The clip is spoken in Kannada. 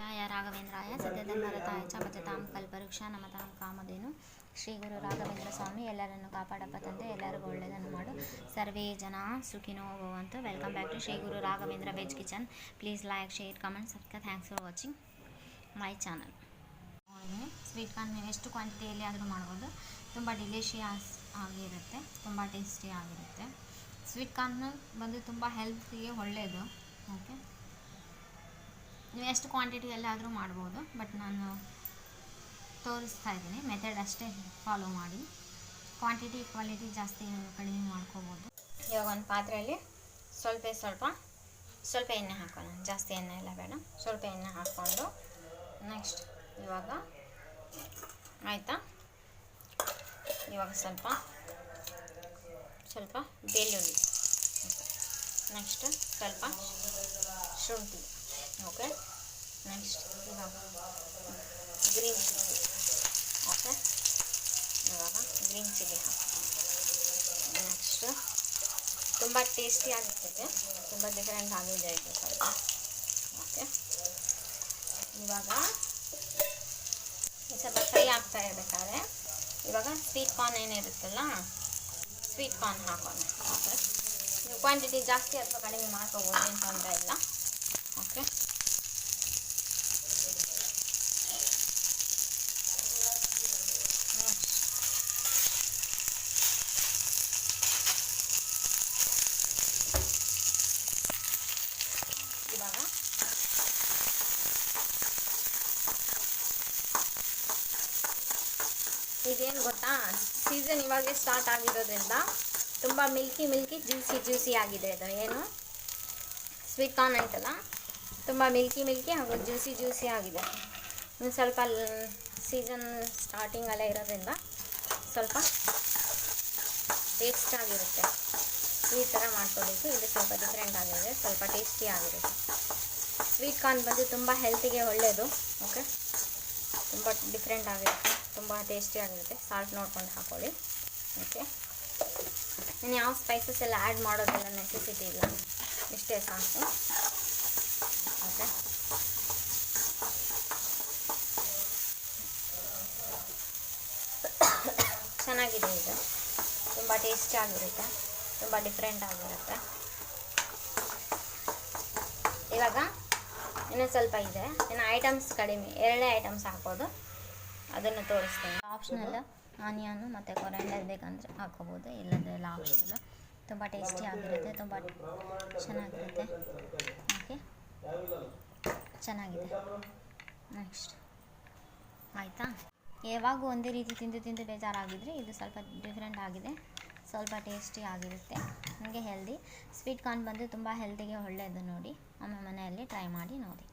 ಶ್ರೀಗಣೇಶಾಯ ರಾಘವೇಂದ್ರಾಯ ಸತ್ಯಧರ್ಮರತಾಯ ಚ ಭಜತಾಂ ಕಲ್ಪವೃಕ್ಷ ನಮತಾಂ ಕಾಮಧೇನು ಶ್ರೀ ಗುರು ರಾಘವೇಂದ್ರ ಸ್ವಾಮಿ ಎಲ್ಲರನ್ನು ಕಾಪಾಡಪ್ಪ ತಂದೆ, ಎಲ್ಲರಿಗೂ ಒಳ್ಳೆಯದನ್ನು ಮಾಡು. ಸರ್ವೇ ಜನ ಸುಖಿನೋ ಭವಂತು. Welcome back to Shri Guru Raghavendra veg kitchen. Please like, share, comment, subscribe. Thanks for watching my channel. Sweet corn ನೀವು ಎಷ್ಟು ಕ್ವಾಂಟಿಟಿಯಲ್ಲಿ ಆದರೂ ಮಾಡ್ಬೋದು. ತುಂಬ ಡಿಲಿಷಿಯಸ್ ಆಗಿರುತ್ತೆ, ತುಂಬ ಟೇಸ್ಟಿ ಆಗಿರುತ್ತೆ. ಸ್ವೀಟ್ ಕಾರ್ನ್ ಬಂದು ತುಂಬ ಹೆಲ್ತ್ಗೆ ಒಳ್ಳೆಯದು. ಓಕೆ, ನೀವು ಎಷ್ಟು ಕ್ವಾಂಟಿಟಿಯಲ್ಲಿ ಆದರೂ ಮಾಡ್ಬೋದು, ಬಟ್ ನಾನು ತೋರಿಸ್ತಾ ಇದ್ದೀನಿ ಮೆಥಡ್ ಅಷ್ಟೇ ಫಾಲೋ ಮಾಡಿ. ಕ್ವಾಲಿಟಿ ಜಾಸ್ತಿ ಕಡಿಮೆ ಮಾಡ್ಕೋಬೋದು. ಇವಾಗ ಒಂದು ಪಾತ್ರೆಯಲ್ಲಿ ಸ್ವಲ್ಪ ಎಣ್ಣೆ ಹಾಕೋಣ. ಜಾಸ್ತಿ ಎಣ್ಣೆ ಎಲ್ಲ ಬೇಡ, ಸ್ವಲ್ಪ ಎಣ್ಣೆ ಹಾಕ್ಕೊಂಡು ನೆಕ್ಸ್ಟ್ ಇವಾಗ ಆಯಿತಾ, ಇವಾಗ ಸ್ವಲ್ಪ ಬೆಳ್ಳುಳ್ಳಿ, ನೆಕ್ಸ್ಟ್ ಸ್ವಲ್ಪ ಶುಂಠಿ. ಓಕೆ, ನೆಕ್ಸ್ಟ್ ಇವಾಗ ಗ್ರೀನ್ ಚಿಲ್ಲಿ. ಓಕೆ, ಇವಾಗ ಗ್ರೀನ್ ಚಿಲ್ಲಿ ಹಾಕಿ. ನೆಕ್ಸ್ಟ್ ತುಂಬ ಟೇಸ್ಟಿ ಆಗಿರ್ತದೆ, ತುಂಬ ಡಿಫ್ರೆಂಟ್ ಆಗಿದೆ ಇದು ಸ್ವಲ್ಪ. ಓಕೆ, ಇವಾಗ ಸ್ವಲ್ಪ ಫ್ರೈ ಆಗ್ತಾ ಇರಬೇಕಾದ್ರೆ ಇವಾಗ ಸ್ವೀಟ್ ಕಾರ್ನ್ ಏನಿರುತ್ತಲ್ಲ, ಸ್ವೀಟ್ ಕಾರ್ನ್ ಹಾಕೋಣ. ಓಕೆ, ನೀವು ಕ್ವಾಂಟಿಟಿ ಜಾಸ್ತಿ ಅಥವಾ ಕಡಿಮೆ ಮಾಡ್ಕೋಬೋದು, ಏನು ತೊಂದರೆ ಇಲ್ಲ. ಓಕೆ, ಇವಾಗ ಇದೇನು ಗೊತ್ತಾ, ಸೀಸನ್ ಇವಾಗಲೇ ಸ್ಟಾರ್ಟ್ ಆಗಿರೋದ್ರಿಂದ ತುಂಬ ಮಿಲ್ಕಿ ಜ್ಯೂಸಿ ಆಗಿದೆ. ಇದು ಏನು ಸ್ವೀಟ್ ಕಾರ್ನ್ ಆಯ್ತಲ್ಲ, ತುಂಬ ಮಿಲ್ಕಿ ಹಾಗೂ ಜ್ಯೂಸಿ ಆಗಿದೆ. ಇನ್ನು ಸ್ವಲ್ಪ ಸೀಸನ್ ಸ್ಟಾರ್ಟಿಂಗಲ್ಲೇ ಇರೋದ್ರಿಂದ ಸ್ವಲ್ಪ ಟೇಸ್ಟ್ ಆಗಿರುತ್ತೆ. ಈ ಥರ ಮಾಡ್ಕೋಬೇಕು. ಇದು ಸ್ವಲ್ಪ ಡಿಫ್ರೆಂಟ್ ಆಗಿದೆ, ಸ್ವಲ್ಪ ಟೇಸ್ಟಿ ಆಗಿರುತ್ತೆ. ಸ್ವೀಟ್ ಕಾರ್ನ್ ಬಂದು ತುಂಬ ಹೆಲ್ತಿಗೆ ಒಳ್ಳೆಯದು. ಓಕೆ, ತುಂಬ ಡಿಫ್ರೆಂಟ್ ಆಗಿರುತ್ತೆ, ತುಂಬ ಟೇಸ್ಟಿ ಆಗಿರುತ್ತೆ. ಸಾಲ್ಟ್ ನೋಡ್ಕೊಂಡು ಹಾಕೊಳ್ಳಿ. ಓಕೆ, ನಾನು ಯಾವ ಸ್ಪೈಸಸ್ ಎಲ್ಲ ಆ್ಯಡ್ ಮಾಡೋದೆಲ್ಲ ನೆಸೆಸಿಟಿ ಇಲ್ಲ, ಇಷ್ಟೇ ಸಾಕು. ಓಕೆ, ಚೆನ್ನಾಗಿದೆ. ಇದು ತುಂಬ ಟೇಸ್ಟಿ ಆಗಿರುತ್ತೆ, ತುಂಬ ಡಿಫ್ರೆಂಟ್ ಆಗಿರುತ್ತೆ. ಇವಾಗ ಇನ್ನೂ ಸ್ವಲ್ಪ ಇದೆ, ಇನ್ನು ಐಟಮ್ಸ್ ಕಡಿಮೆ, 2 ಐಟಮ್ಸ್ ಹಾಕೋದು, ಅದನ್ನು ತೋರಿಸ್ತೀನಿ. ಆಪ್ಷನಲ್ ಆನಿಯನ್ನು ಮತ್ತು ಕೊರಿಯಾಂಡರ್ ಬೇಕಂದರೆ ಹಾಕೋಬೋದು, ಇಲ್ಲದೆಲ್ಲ ಆಪ್ಷನಲ್. ತುಂಬ ಟೇಸ್ಟಿ ಆಗಿರುತ್ತೆ, ತುಂಬ ಚೆನ್ನಾಗಿರುತ್ತೆ. ಓಕೆ, ಚೆನ್ನಾಗಿದೆ. ನೆಕ್ಸ್ಟ್ ಆಯಿತಾ, ಯಾವಾಗೂ ಒಂದೇ ರೀತಿ ತಿಂದು ಬೇಜಾರಾಗಿದ್ದರೆ ಇದು ಸ್ವಲ್ಪ ಡಿಫ್ರೆಂಟ್ ಆಗಿದೆ, ಸ್ವಲ್ಪ ಟೇಸ್ಟಿ ಆಗಿರುತ್ತೆ. ನನಗೆ ಹೆಲ್ದಿ ಸ್ವೀಟ್ ಕಾರ್ನ್ ಬಂದು ತುಂಬ ಹೆಲ್ತಿಗೆ ಒಳ್ಳೆಯದು. ನೋಡಿ, ಒಮ್ಮೆ ಮನೆಯಲ್ಲಿ ಟ್ರೈ ಮಾಡಿ ನೋಡಿ.